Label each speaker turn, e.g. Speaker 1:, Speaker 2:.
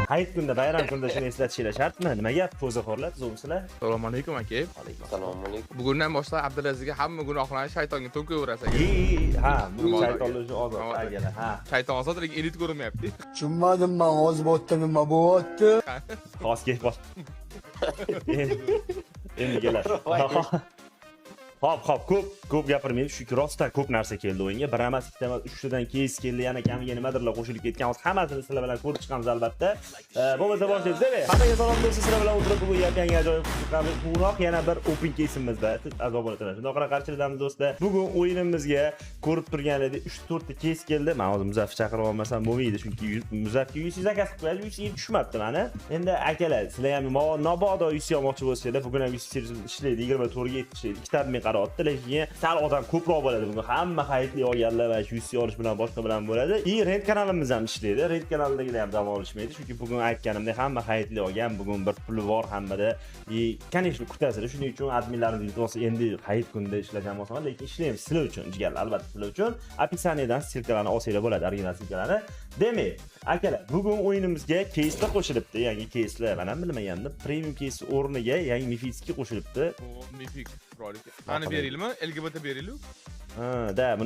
Speaker 1: Hayit kunda, bayram kunda shuni eslatishinglar shartmi? Nima gap? Po'zaxo'rlar, zo'msizlar?
Speaker 2: Assalomu alaykum aka.
Speaker 1: Alaykum
Speaker 3: Assalomu alaykum.
Speaker 2: Bugundan boshlab Abdulazizga hamma gunohlarni shaytonga to'kaverasiz aka.
Speaker 1: Ha, bu
Speaker 2: Nima
Speaker 1: shaytonlar uchun ozod,
Speaker 2: Nima
Speaker 1: agala. Ha.
Speaker 2: Shayton ozod lekin elit ko'rinmayapti.
Speaker 4: Tushunmadim men hozir bu yerda nima bo'lyapti?
Speaker 1: Xosga bor. Endi kelar. Hop, ko'p gapirmaymiz, chunki rostdan ko'p narsa keldi o'yinga. Bir emas, ikkita emas, 3 tadan keys keldi, yana kamiga nimadirlar qo'shilib ketgan. Hozir hammasini sizlar bilan ko'rib chiqamiz albatta. Bo'lmasa boshlaymiz, deb. Hammaga salom do'stlar, sizlar bilan o'tirib bugun yangi ajoyib qiziqarli quvnoq yana bir open case'imizda a'zo bo'latiramiz. Shunday qara qarshiladamiz do'stlar. Bugun o'yinimizga ko'rib turganingdek 3-4 ta case keldi. Men hozir Muzaffar chaqirib olmasam bo'lmaydi, chunki Muzaffar 100 akasi qo'yadi, 100 tushmabdi mana. Endi akalar, sizlar ham mabodo 100 olmoqchi bo'lsanglar, bugun ham 100 ishlaydi, 24 ga yetishadi. Ikkita admin qarordi, lekin sal odam ko'proq bo'ladi bugun. Hamma hayitli olganlar va 100 olish bilan boshqa bilan bo'ladi. Rent kanalimiz ham ishlaydi. Rent kanalidagilar ham dam olishmaydi, chunki bugun aytganimdek hamma hayitli olgan, bugun bir puli bor hammada. Конечно, kutasizlar. Shuning uchun adminlarimiz iltimos endi hayit kunida ishlagan bo'lsa, lekin ishlaymiz sizlar uchun, jigarlar, albatta sizlar uchun. Opisiyadan ssilkalarni olsanglar bo'ladi, original ssilkalarni. Demak, akalar, bugun o'yinimizga case'lar qo'shilibdi. Yangi case'lar, men ham bilmagandim. Premium case o'rniga yangi mifitski qo'shilibdi.
Speaker 2: O mifik rolik. Qani beringlarmi? LGBT beringlar?
Speaker 1: Da, buni